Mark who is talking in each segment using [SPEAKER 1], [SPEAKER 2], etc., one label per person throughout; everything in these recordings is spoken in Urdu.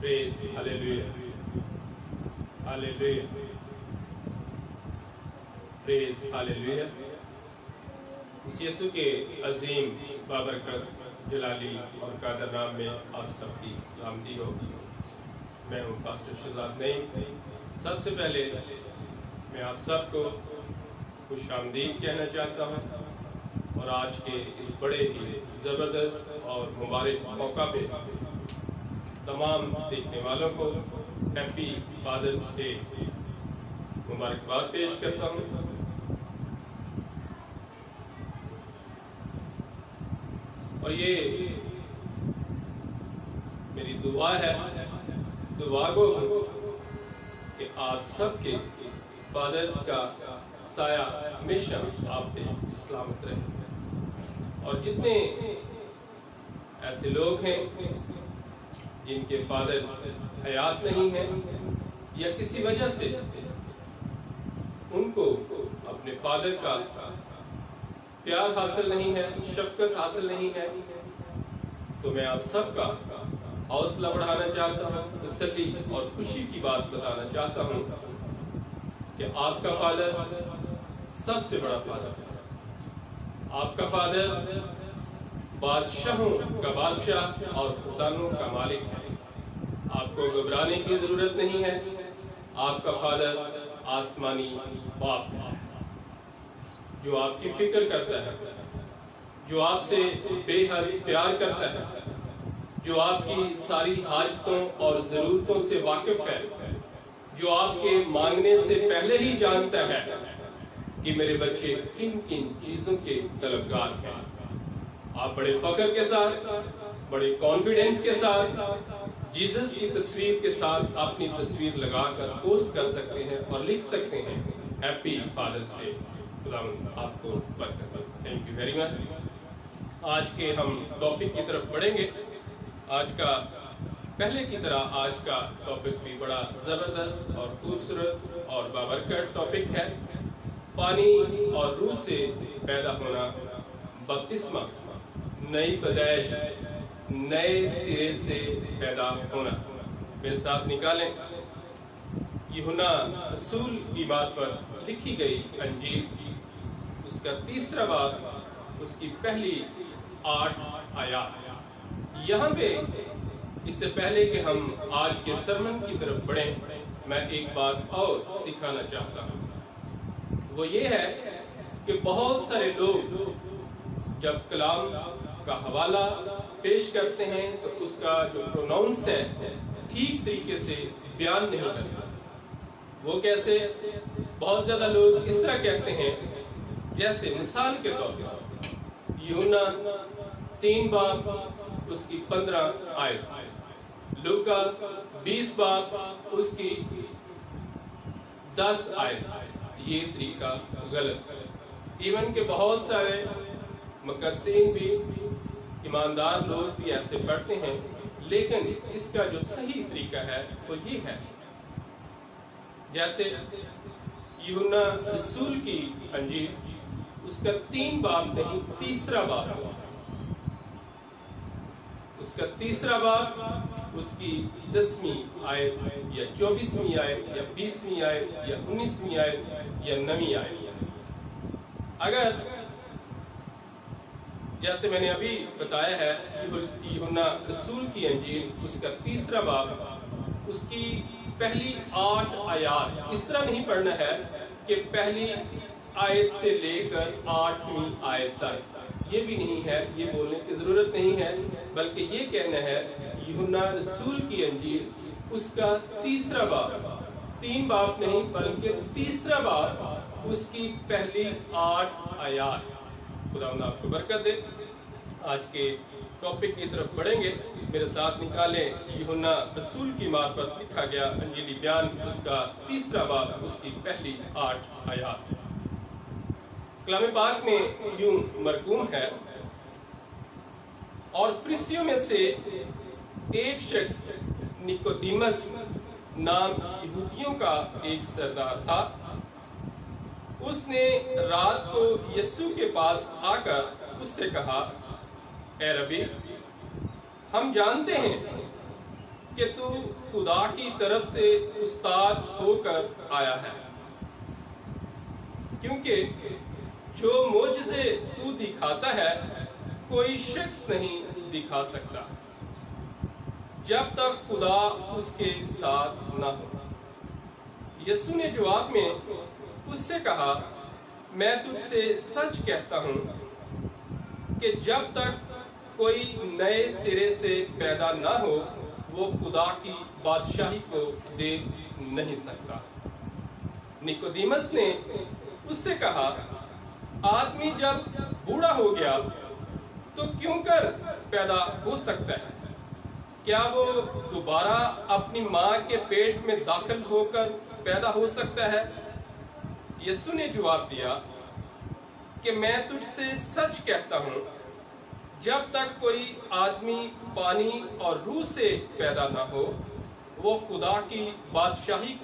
[SPEAKER 1] Praise, hallelujah, hallelujah, praise, hallelujah. اس یسوع کے عظیم بابرکت جلالی اور قادر نام میں آپ سب کی سلامتی ہو. میں ہوں پاسٹر شہزاد نعیم. سب سے پہلے میں آپ سب کو خوش آمدید کہنا چاہتا ہوں اور آج کے اس بڑے ہی زبردست اور مبارک موقع پہ تمام دیکھنے والوں کو ہیپی فادرز ڈے مبارکباد پیش کرتا ہوں. اور یہ میری دعا ہے، دعا گو ہوں کہ آپ سب کے فادرز کا سایہ ہمیشہ آپ پہ سلامت رہے. اور جتنے ایسے لوگ ہیں جن کے فادرز حیات نہیں ہیں یا کسی وجہ سے ان کو اپنے فادر کا پیار حاصل نہیں ہے، شفقت حاصل نہیں ہے، تو میں آپ سب کا حوصلہ بڑھانا چاہتا ہوں، تسلی اور خوشی کی بات بتانا چاہتا ہوں کہ آپ کا فادر سب سے بڑا فادر ہے. آپ کا فادر بادشاہوں کا بادشاہ اور خزانوں کا مالک ہے. آپ کو گھبرانے کی ضرورت نہیں ہے. آپ کا فادر آسمانی باپ ہے جو آپ کی فکر کرتا ہے، جو آپ سے بے حد پیار کرتا ہے، جو آپ کی ساری حاجتوں اور ضرورتوں سے واقف ہے، جو آپ کے مانگنے سے پہلے ہی جانتا ہے کہ میرے بچے کن کن چیزوں کے طلبگار ہیں. آپ بڑے فخر کے ساتھ، بڑے کانفیڈنس کے ساتھ جیزس کی تصویر کے ساتھ اپنی تصویر لگا کر پوسٹ کر سکتے ہیں اور لکھ سکتے ہیں ہیپی فادرز ڈے. خداوند آپ کو برکت دے. Thank you very much. آج کے ہم ٹاپک کی طرف بڑھیں گے. آج کا پہلے کی طرح آج کا ٹاپک بھی بڑا زبردست اور خوبصورت اور بابرکت ٹاپک ہے. پانی اور روح سے پیدا ہونا، بپتسمہ، نئی پیدائش، نئے سرے سے پیدا ہونا. میرے ساتھ نکالیں یوحنا رسول کی معرفت لکھی گئی انجیل، اس کا 3 باب، اس کی پہلی 8 آیات. یہاں پہ اس سے پہلے کہ ہم آج کے سرمن کی طرف بڑھیں، میں ایک بات اور سکھانا چاہتا ہوں. وہ یہ ہے کہ بہت سارے لوگ جب کلام کا حوالہ پیش کرتے ہیں تو اس کا جو پروناؤنس ہے ٹھیک طریقے سے بیان نہیں کرتا. وہ کیسے؟ بہت زیادہ لوگ اس طرح کہتے ہیں، جیسے مثال کے طور پر یوحنا 3 باب اس کی 15 آیت، لوکا 20 باب اس کی 10 آیت. یہ طریقہ غلط ہے. ایون کہ بہت سارے مقدسین بھی، ایماندار لوگ بھی ایسے پڑھتے ہیں، لیکن اس کا جو صحیح طریقہ ہے وہ یہ ہے، جیسے یوحنا رسول کی انجیل اس کا 3 باب نہیں 3 باب، اس کا 3 باب اس کی 10ویں آیت یا 24ویں آیت یا 20ویں آیت یا 19ویں آیت یا 9ویں آیت. اگر جیسے میں نے ابھی بتایا ہے یوحنا رسول کی انجیل اس کا 3 باب اس کی پہلی 8 آیات اس طرح نہیں پڑھنا ہے کہ پہلی آیت سے لے کر 8ویں آیت تک، یہ بھی نہیں ہے، یہ بولنے کی ضرورت نہیں ہے، بلکہ یہ کہنا ہے یوحنا رسول کی انجیل اس کا 3 باب، 3 باب نہیں بلکہ 3 باب اس کی پہلی 8 آیات. خداوند آپ کو برکت دے. آج کے ٹاپک کی طرف بڑھیں گے. میرے ساتھ نکالیں یوحنا رسول کی معرفت لکھا گیا انجیلی بیان اس کا 3 باب اس کی پہلی 8 آیات. کلام پاک میں یوں مرقوم ہے، اور فریسیوں میں سے ایک شخص نیکودیمس نام یہودیوں کا ایک سردار تھا. اس نے رات کو یسوع کے پاس آ کر اس سے کہا، اے ربی، ہم جانتے ہیں کہ تو خدا کی طرف سے استاد ہو کر آیا ہے، کیونکہ جو معجزے تو دکھاتا ہے کوئی شخص نہیں دکھا سکتا جب تک خدا اس کے ساتھ نہ ہو۔ یسوع نے جواب میں اس سے کہا، میں تجھ سے سچ کہتا ہوں کہ جب تک کوئی نئے سرے سے پیدا نہ ہو وہ خدا کی بادشاہی کو دیکھ نہیں سکتا۔ نیکودیمس نے اس سے کہا، آدمی جب بوڑھا ہو گیا تو کیوں کر پیدا ہو سکتا ہے؟ کیا وہ دوبارہ اپنی ماں کے پیٹ میں داخل ہو کر پیدا ہو سکتا ہے؟ یسوع نے جواب دیا کہ میں تجھ سے سچ کہتا ہوں، جب تک کوئی آدمی پانی اور روح سے پیدا نہ ہو وہ خدا کی بادشاہی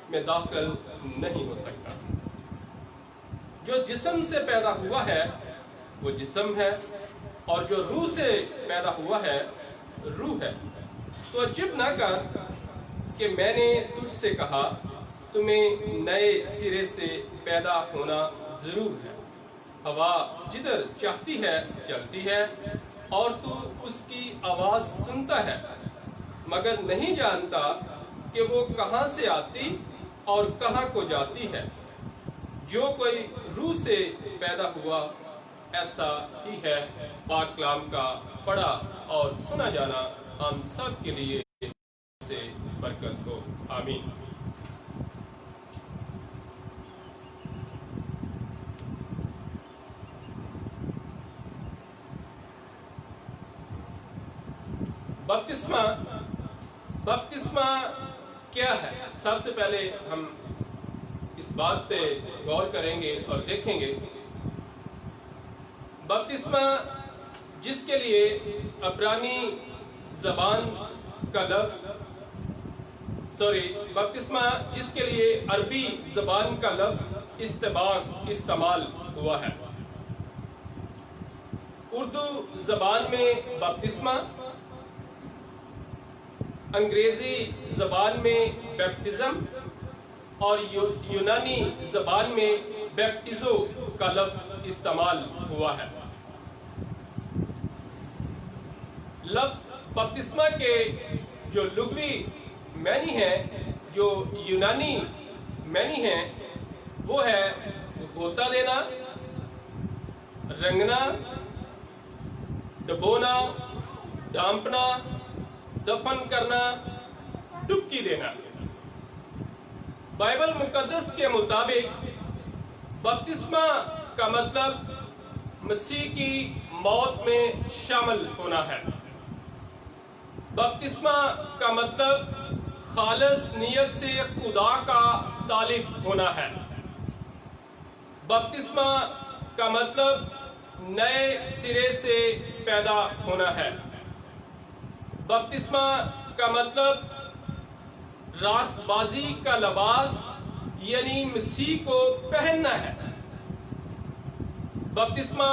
[SPEAKER 1] میں داخل نہیں ہو سکتا۔ جو جسم سے پیدا ہوا ہے وہ جسم ہے، اور جو روح سے پیدا ہوا ہے روح ہے۔ تو عجب نہ کر کہ میں نے تجھ سے کہا تمہیں نئے سرے سے پیدا ہونا ضرور ہے۔ ہوا جدھر چاہتی ہے چلتی ہے اور تو اس کی آواز سنتا ہے مگر نہیں جانتا کہ وہ کہاں سے آتی اور کہاں کو جاتی ہے۔ جو کوئی روح سے پیدا ہوا ایسا ہی ہے۔ پاک کلام کا پڑھا اور سنا جانا ہم سب کے لیے سے برکت ہو، آمین۔ بپتسمہ کیا ہے؟ سب سے پہلے ہم اس بات پہ غور کریں گے اور دیکھیں گے۔ بپتسمہ جس کے لیے عبرانی زبان کا لفظ بپتسمہ جس کے لیے عربی زبان کا لفظ استباغ استعمال ہوا ہے۔ اردو زبان میں بپتسمہ، انگریزی زبان میں بیپٹزم اور یونانی زبان میں بیپٹیزو کا لفظ استعمال ہوا ہے۔ لفظ بپتسمہ کے جو لغوی معنی ہے، جو یونانی معنی ہے، وہ ہے غوطہ دینا، رنگنا، ڈبونا، ڈھانپنا، دفن کرنا، ڈبکی دینا۔ بائبل مقدس کے مطابق بپتسمہ کا مطلب مسیح کی موت میں شامل ہونا ہے۔ بپتسمہ کا مطلب خالص نیت سے خدا کا طالب ہونا ہے۔ بپتسمہ کا مطلب نئے سرے سے پیدا ہونا ہے۔ بپتسمہ کا مطلب راست بازی کا لباس یعنی مسیح کو پہننا ہے۔ بپتسمہ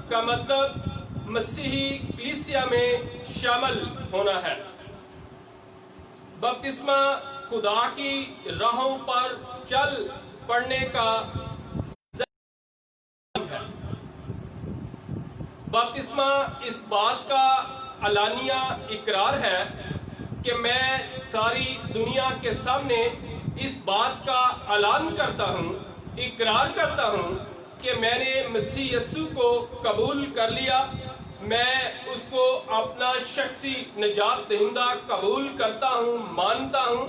[SPEAKER 1] کا مطلب مسیحی کلیسیا میں شامل ہونا ہے۔ بپتسمہ خدا کی راہوں پر چل پڑنے کا ذریعہ ہے۔ بپتسمہ اس بات کا علانیہ اقرار ہے کہ میں ساری دنیا کے سامنے اس بات کا اعلان کرتا ہوں، اقرار کرتا ہوں کہ میں نے مسیح یسوع کو قبول کر لیا، میں اس کو اپنا شخصی نجات دہندہ قبول کرتا ہوں، مانتا ہوں۔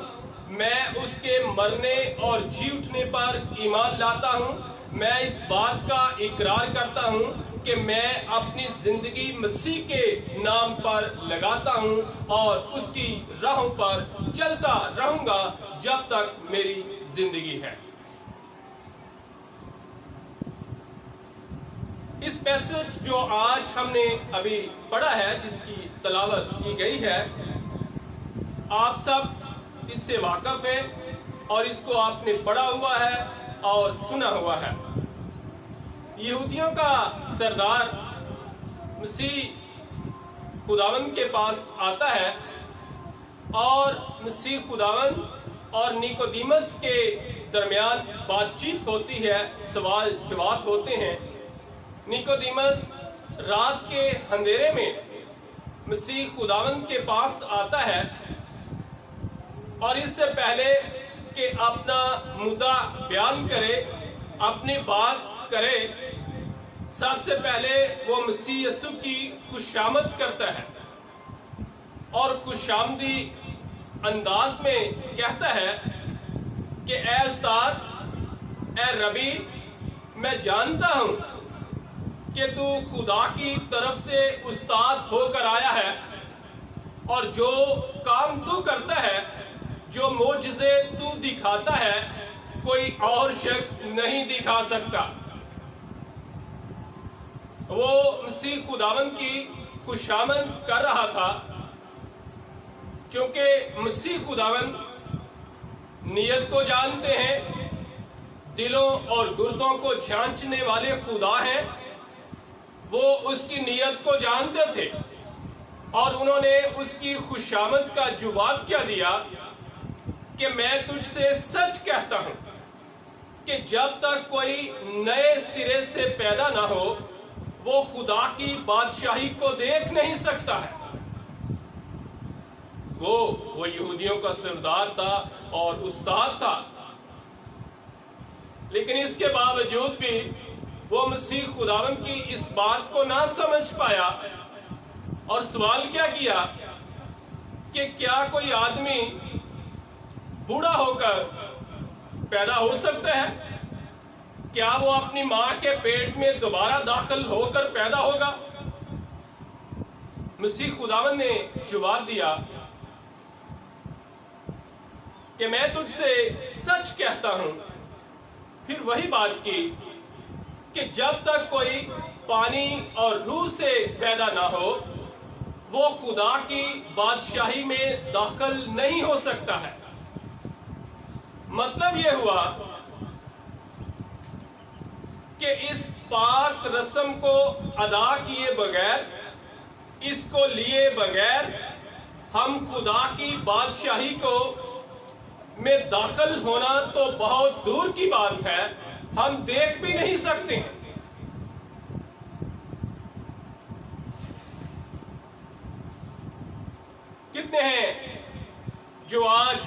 [SPEAKER 1] میں اس کے مرنے اور جی اٹھنے پر ایمان لاتا ہوں۔ میں اس بات کا اقرار کرتا ہوں کہ میں اپنی زندگی مسیح کے نام پر لگاتا ہوں اور اس کی راہوں پر چلتا رہوں گا جب تک میری زندگی ہے۔ اس پیسج جو آج ہم نے ابھی پڑھا ہے، جس کی تلاوت کی گئی ہے، آپ سب اس سے واقف ہیں اور اس کو آپ نے پڑھا ہوا ہے اور سنا ہوا ہے۔ یہودیوں کا سردار مسیح خداوند کے پاس آتا ہے اور مسیح خداوند اور نیکودیمس کے درمیان بات چیت ہوتی ہے، سوال جواب ہوتے ہیں۔ نیکودیمس رات کے اندھیرے میں مسیح خداوند کے پاس آتا ہے اور اس سے پہلے کہ اپنا مدعا بیان کرے، اپنی بات کرے، سب سے پہلے وہ مسیح یسوع کی خوشامد کرتا ہے اور خوشامدی انداز میں کہتا ہے کہ اے استاد، اے ربی، میں جانتا ہوں کہ تو خدا کی طرف سے استاد ہو کر آیا ہے اور جو کام تو کرتا ہے، جو معجزے تو دکھاتا ہے، کوئی اور شخص نہیں دکھا سکتا۔ وہ مسیح خداوند کی خوشامد کر رہا تھا کیونکہ مسیح خداوند نیت کو جانتے ہیں، دلوں اور گردوں کو جانچنے والے خدا ہیں۔ وہ اس کی نیت کو جانتے تھے اور انہوں نے اس کی خوشامد کا جواب کیا دیا کہ میں تجھ سے سچ کہتا ہوں کہ جب تک کوئی نئے سرے سے پیدا نہ ہو وہ خدا کی بادشاہی کو دیکھ نہیں سکتا ہے۔ وہ یہودیوں کا سردار تھا اور استاد تھا، لیکن اس کے باوجود بھی وہ مسیح خداوند کی اس بات کو نہ سمجھ پایا اور سوال کیا کہ کیا کوئی آدمی بوڑھا ہو کر پیدا ہو سکتا ہے؟ کیا وہ اپنی ماں کے پیٹ میں دوبارہ داخل ہو کر پیدا ہوگا؟ مسیح خداوند نے جواب دیا کہ میں تجھ سے سچ کہتا ہوں۔ پھر وہی بات کی کہ جب تک کوئی پانی اور روح سے پیدا نہ ہو وہ خدا کی بادشاہی میں داخل نہیں ہو سکتا ہے۔ مطلب یہ ہوا کہ اس پاک رسم کو ادا کیے بغیر، اس کو لیے بغیر ہم خدا کی بادشاہی کو میں داخل ہونا تو بہت دور کی بات ہے، ہم دیکھ بھی نہیں سکتے ہیں۔ کتنے ہیں جو آج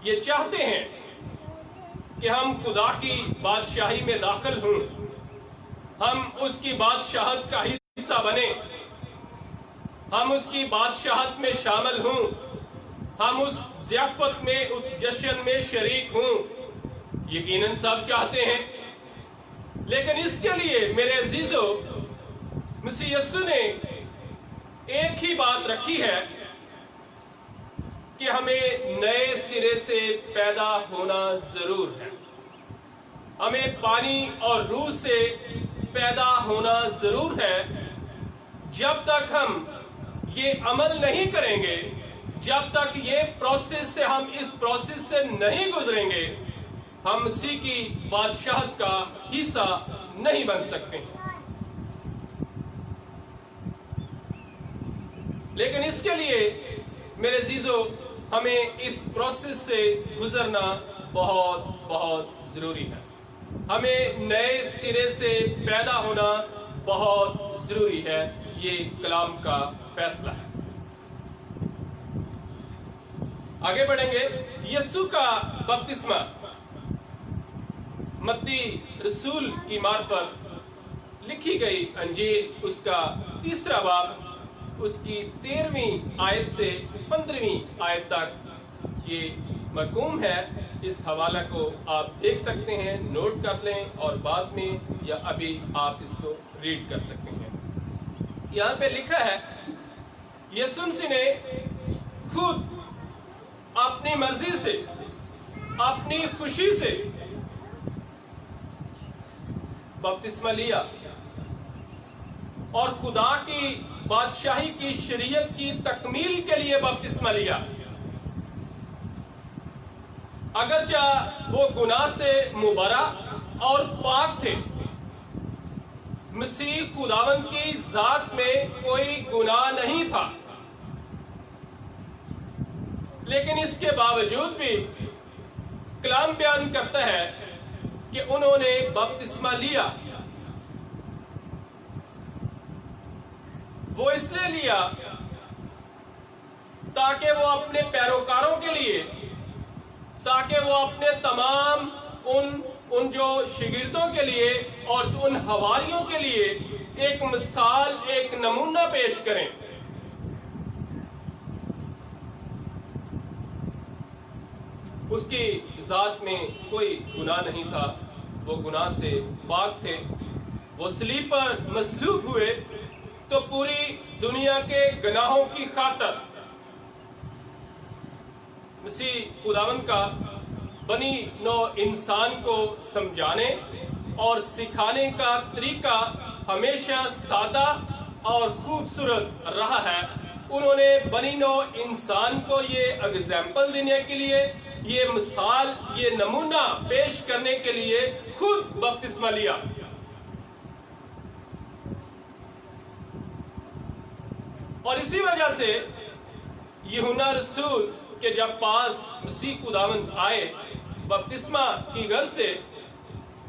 [SPEAKER 1] یہ چاہتے ہیں کہ ہم خدا کی بادشاہی میں داخل ہوں، ہم اس کی بادشاہت کا حصہ بنیں، ہم اس کی بادشاہت میں شامل ہوں، ہم اس ضیافت میں، اس جشن میں شریک ہوں۔ یقیناً سب چاہتے ہیں، لیکن اس کے لیے میرے عزیزو مسیح یسوع نے ایک ہی بات رکھی ہے کہ ہمیں نئے سرے سے پیدا ہونا ضرور ہے، ہمیں پانی اور روح سے پیدا ہونا ضرور ہے۔ جب تک ہم یہ عمل نہیں کریں گے، جب تک یہ پروسیس سے ہم اس پروسیس سے نہیں گزریں گے، ہم مسیح کی بادشاہت کا حصہ نہیں بن سکتے۔ لیکن اس کے لیے میرے عزیزو ہمیں اس پروسیس سے گزرنا بہت بہت ضروری ہے، ہمیں نئے سرے سے پیدا ہونا بہت ضروری ہے۔ یہ کلام کا فیصلہ ہے۔ آگے بڑھیں گے۔ یسوع کا بپتسمہ، متی رسول کی معرفت لکھی گئی انجیل، اس کا 3 باب، اس کی 13ویں آیت سے 15ویں آیت تک یہ مرقوم ہے۔ اس حوالہ کو آپ دیکھ سکتے ہیں، نوٹ کر لیں اور بعد میں یا ابھی آپ اس کو ریڈ کر سکتے ہیں۔ یہاں پہ لکھا ہے، یسوع مسیح نے خود اپنی مرضی سے، اپنی خوشی سے بپتسمہ لیا اور خدا کی بادشاہی کی شریعت کی تکمیل کے لیے بپتسمہ لیا۔ اگرچہ وہ گناہ سے مبرا اور پاک تھے، مسیح خداوند کی ذات میں کوئی گناہ نہیں تھا، لیکن اس کے باوجود بھی کلام بیان کرتا ہے کہ انہوں نے بپتسمہ لیا۔ وہ اس لیے لیا تاکہ وہ اپنے پیروکاروں کے لیے، تاکہ وہ اپنے تمام ان جو شاگردوں کے لیے اور ان حواریوں کے لیے ایک مثال، ایک نمونہ پیش کریں۔ اس کی ذات میں کوئی گناہ نہیں تھا، وہ گناہ سے پاک تھے۔ وہ صلیب پر مصلوب ہوئے تو پوری دنیا کے گناہوں کی خاطر مسیح خداوند کا بنی نوع انسان کو سمجھانے اور سکھانے کا طریقہ ہمیشہ سادہ اور خوبصورت رہا ہے۔ انہوں نے بنی نوع انسان کو یہ اگزامپل دینے کے لیے، یہ مثال، یہ نمونہ پیش کرنے کے لیے خود بپتسمہ لیا۔ اور اسی وجہ سے یوحنا رسول کہ جب پاس مسیح خداوند آئے بپتسمہ کی غرض سے،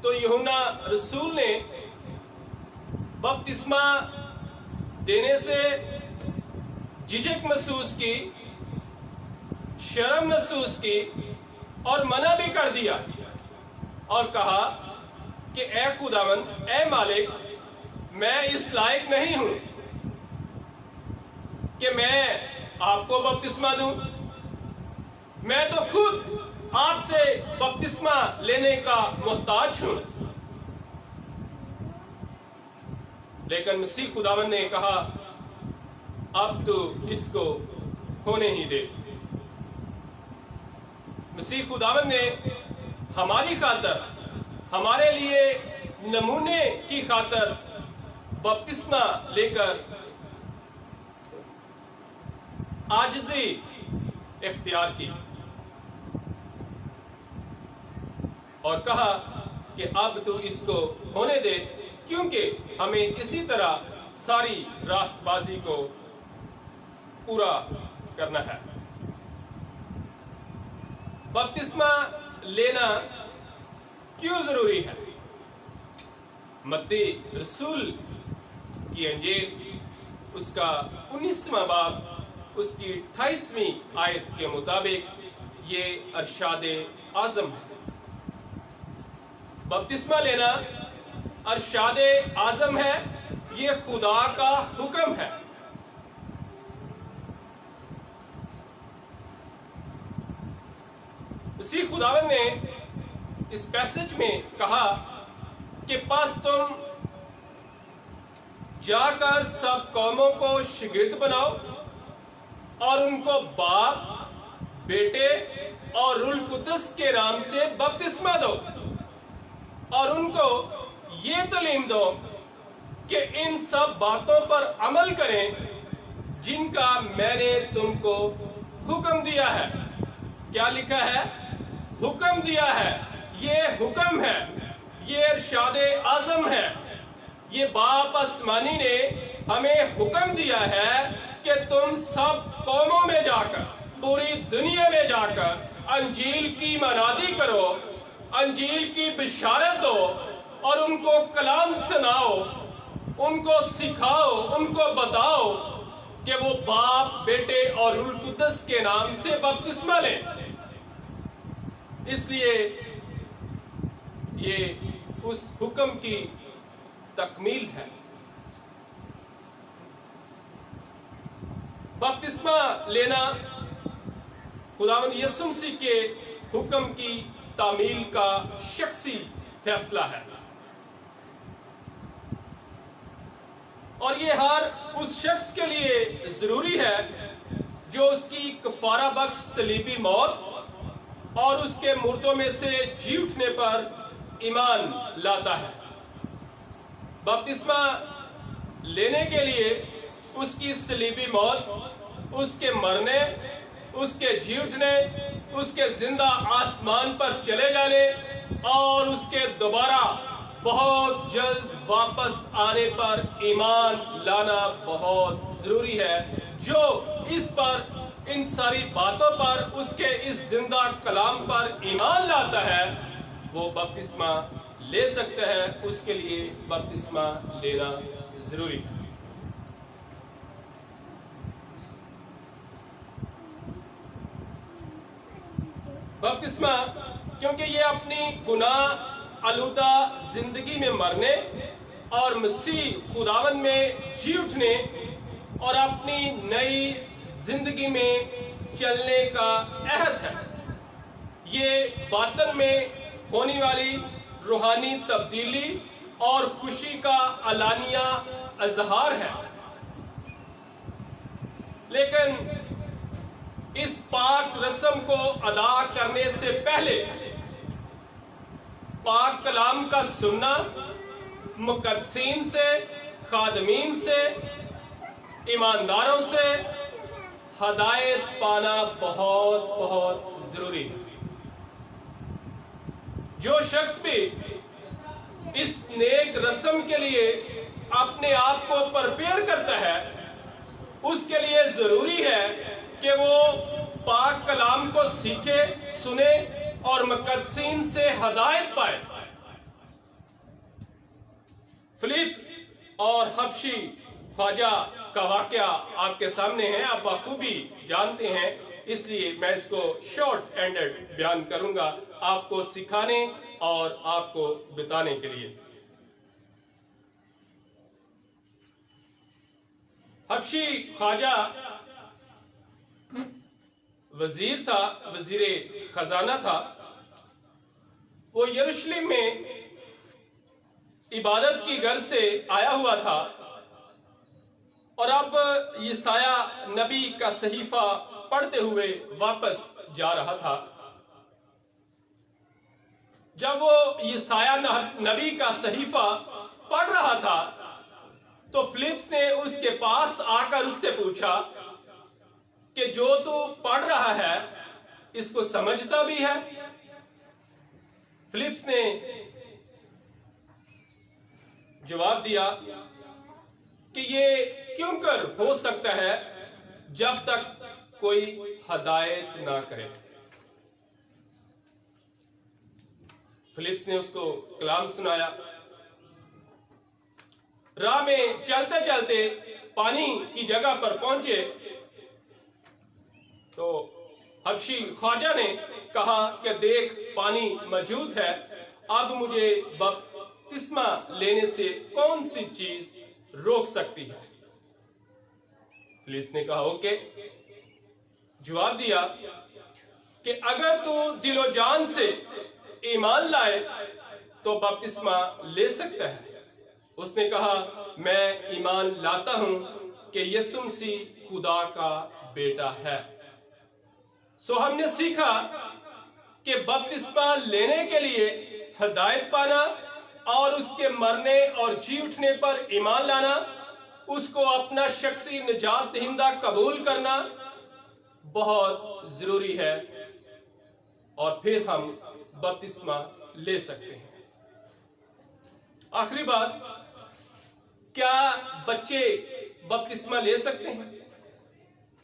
[SPEAKER 1] تو یوحنا رسول نے بپتسمہ دینے سے جھجک محسوس کی، شرم محسوس کی اور منع بھی کر دیا، اور کہا کہ اے خداوند، اے مالک، میں اس لائق نہیں ہوں کہ میں آپ کو بپتسمہ دوں، میں تو خود آپ سے بپتسمہ لینے کا محتاج ہوں۔ لیکن مسیح خداوند نے کہا اب تو اس کو ہونے ہی دے۔ مسیح خداوند نے ہماری خاطر، ہمارے لیے نمونے کی خاطر بپتسمہ لے کر عاجزی اختیار کی اور کہا کہ اب تو اس کو ہونے دے، کیونکہ ہمیں اسی طرح ساری راست بازی کو پورا کرنا ہے۔ بپتسمہ لینا کیوں ضروری ہے؟ متی رسول کی انجیل اس کا 19واں باب اس کی 28ویں آیت کے مطابق یہ ارشاد اعظم ہے۔ بپتسمہ لینا ارشاد اعظم ہے، یہ خدا کا حکم ہے۔ اسی خداوند نے اس پیسج میں کہا کہ پس تم جا کر سب قوموں کو شاگرد بناؤ اور ان کو باپ، بیٹے اور روح القدس کے نام سے بپتسمہ دو، اور ان کو یہ تعلیم دو کہ ان سب باتوں پر عمل کریں جن کا میں نے تم کو حکم دیا ہے۔ کیا لکھا ہے؟ حکم دیا ہے۔ یہ حکم ہے، یہ ارشاد اعظم ہے۔ یہ باپ آسمانی نے ہمیں حکم دیا ہے کہ تم سب قوموں میں جا کر، پوری دنیا میں جا کر انجیل کی منادی کرو، انجیل کی بشارت دو اور ان کو کلام سناؤ، ان کو سکھاؤ، ان کو بتاؤ کہ وہ باپ، بیٹے اور روح القدس کے نام سے بپتسمہ لیں۔ اس لیے یہ اس حکم کی تکمیل ہے۔ بپتسمہ لینا خداوند یسوع مسیح کے حکم کی تعمیل کا شخصی فیصلہ ہے، اور یہ ہر اس شخص کے لیے ضروری ہے جو اس کی کفارہ بخش صلیبی موت اور اس کے مردوں میں سے جی اٹھنے پر ایمان لاتا ہے۔ بپتسمہ لینے کے لیے اس کی صلیبی موت، اس کے مرنے، اس کے جی اٹھنے، اس کے زندہ آسمان پر چلے جانے اور اس کے دوبارہ بہت جلد واپس آنے پر ایمان لانا بہت ضروری ہے۔ جو اس پر ان ساری باتوں پر، اس کے اس زندہ کلام پر ایمان لاتا ہے، وہ بپتسمہ لے سکتا ہے۔ اس کے لیے بپتسمہ لینا ضروری ہے۔ بپتسمہ کیونکہ یہ اپنی گناہ آلودہ زندگی میں مرنے اور مسیح خداوند میں جی اٹھنے اور اپنی نئی زندگی میں چلنے کا عہد ہے۔ یہ باطن میں ہونے والی روحانی تبدیلی اور خوشی کا علانیہ اظہار ہے۔ لیکن اس پاک رسم کو ادا کرنے سے پہلے پاک کلام کا سننا، مقدسین سے، خادمین سے، ایمانداروں سے ہدایت پانا بہت بہت ضروری ہے۔ جو شخص بھی اس نیک رسم کے لیے اپنے آپ کو پرپیئر کرتا ہے، اس کے لیے ضروری ہے کہ وہ پاک کلام کو سیکھے، سنے اور مقدسین سے ہدایت پائے۔ فلپس اور حبشی خواجہ کا واقعہ آپ کے سامنے ہے، آپ بخوبی جانتے ہیں، اس لیے میں اس کو شارٹ اینڈڈ بیان کروں گا آپ کو سکھانے اور آپ کو بتانے کے لیے۔ حبشی خواجہ وزیر تھا، وزیر خزانہ تھا۔ وہ یروشلم میں عبادت کی غرض سے آیا ہوا تھا اور اب یسایہ نبی کا صحیفہ پڑھتے ہوئے واپس جا رہا تھا۔ جب وہ یسایہ نبی کا صحیفہ پڑھ رہا تھا تو فلپس نے اس کے پاس آ کر اس سے پوچھا کہ جو تو پڑھ رہا ہے اس کو سمجھتا بھی ہے؟ فلپس نے جواب دیا کہ یہ کیوں کر ہو سکتا ہے جب تک کوئی ہدایت نہ کرے۔ فلپس نے اس کو کلام سنایا۔ راہ میں چلتے چلتے پانی کی جگہ پر پہنچے تو حبشی خواجہ نے کہا کہ دیکھ پانی موجود ہے، اب مجھے بپتسمہ لینے سے کون سی چیز روک سکتی ہے؟ فلپس نے کہا اوکے۔ جواب دیا کہ اگر تو دل و جان سے ایمان لائے تو بپتسمہ لے سکتا ہے۔ اس نے کہا میں ایمان لاتا ہوں کہ یسوع مسیح خدا کا بیٹا ہے۔ سو ہم نے سیکھا کہ بپتسمہ لینے کے لیے ہدایت پانا اور اس کے مرنے اور جی اٹھنے پر ایمان لانا، اس کو اپنا شخصی نجات دہندہ قبول کرنا بہت ضروری ہے، اور پھر ہم بپتسمہ لے سکتے ہیں۔ آخری بات، کیا بچے بپتسمہ لے سکتے ہیں؟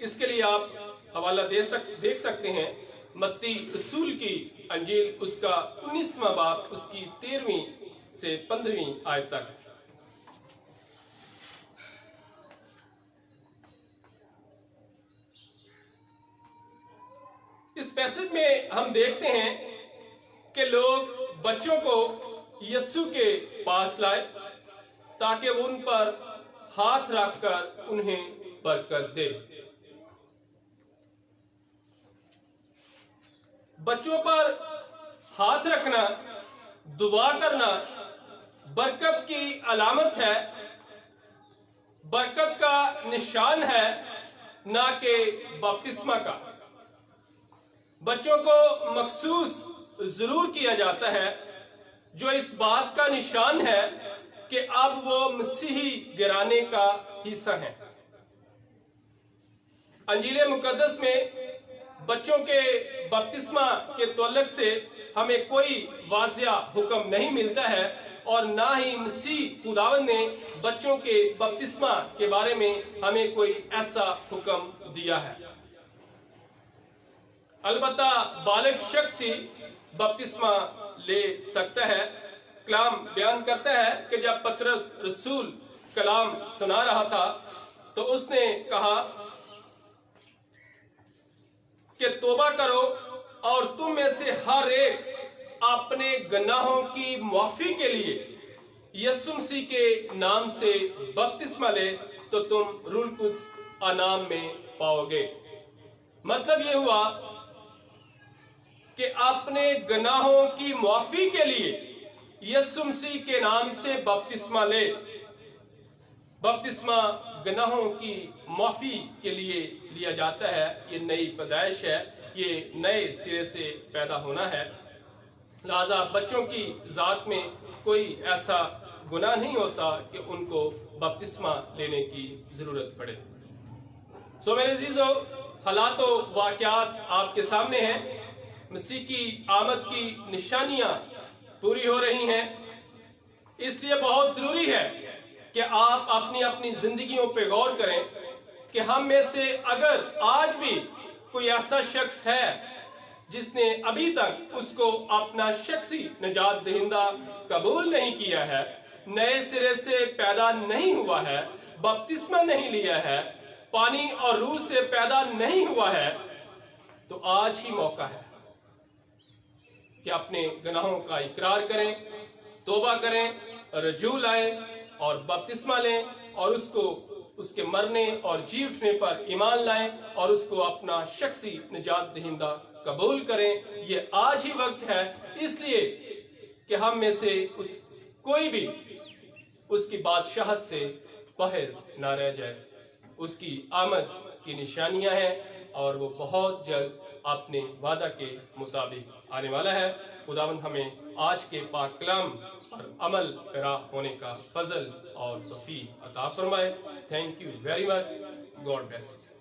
[SPEAKER 1] اس کے لیے آپ حوالہ دیکھ سکتے ہیں متی رسول کی انجیل، اس کا 19واں باب، اس کی 13ویں سے 15ویں آیت تک۔ اس پیسج میں ہم دیکھتے ہیں کہ لوگ بچوں کو یسوع کے پاس لائے تاکہ وہ ان پر ہاتھ رکھ کر انہیں برکت دے۔ بچوں پر ہاتھ رکھنا، دعا کرنا برکت کی علامت ہے، برکت کا نشان ہے، نہ کہ بپتسمہ کا۔ بچوں کو مخصوص ضرور کیا جاتا ہے جو اس بات کا نشان ہے کہ اب وہ مسیحی گھرانے کا حصہ ہیں۔ انجیل مقدس میں بچوں کے بپتسمہ کے تعلق سے ہمیں کوئی واضح حکم نہیں ملتا ہے، اور نہ ہی مسیح خداوند نے بچوں کے بپتسمہ کے بارے میں ہمیں کوئی ایسا حکم دیا ہے۔ البتہ بالغ شخص ہی بپتسمہ لے سکتا ہے۔ کلام بیان کرتا ہے کہ جب پطرس رسول کلام سنا رہا تھا تو اس نے کہا کہ توبہ کرو اور تم میں سے ہر ایک اپنے گناہوں کی معافی کے لیے یسوع مسیح کے نام سے بپتسمہ لے تو تم روح القدس انعام میں پاؤ گے۔ مطلب یہ ہوا کہ اپنے گناہوں کی معافی کے لیے یسوع مسیح کے نام سے بپتسمہ لے۔ بپتسمہ گناہوں کی معافی کے لیے لیا جاتا ہے، یہ نئی پیدائش ہے، یہ نئے سرے سے پیدا ہونا ہے۔ لہذا بچوں کی ذات میں کوئی ایسا گناہ نہیں ہوتا کہ ان کو بپتسمہ لینے کی ضرورت پڑے۔ میرے عزیزو، حالات و واقعات آپ کے سامنے ہیں، مسیح کی آمد کی نشانیاں پوری ہو رہی ہیں، اس لیے بہت ضروری ہے کہ آپ اپنی اپنی زندگیوں پہ غور کریں کہ ہم میں سے اگر آج بھی کوئی ایسا شخص ہے جس نے ابھی تک اس کو اپنا شخصی نجات دہندہ قبول نہیں کیا ہے، نئے سرے سے پیدا نہیں ہوا ہے، بپتسمہ نہیں لیا ہے، پانی اور روح سے پیدا نہیں ہوا ہے، تو آج ہی موقع ہے کہ اپنے گناہوں کا اقرار کریں، توبہ کریں، رجوع لائیں اور بپتسمہ لیں اور اس کے مرنے اور جی اٹھنے پر ایمان لائیں اور اس کو اپنا شخصی نجات دہندہ قبول کریں۔ یہ آج ہی وقت ہے، اس لیے کہ ہم میں سے کوئی بھی اس کی بادشاہت سے باہر نہ رہ جائے۔ اس کی آمد کی نشانیاں ہیں اور وہ بہت جلد اپنے وعدہ کے مطابق آنے والا ہے۔ خداوند ہمیں آج کے پاک کلام پر عمل پیرا ہونے کا فضل اور توفیق عطا فرمائے۔ Thank you very much, God bless you.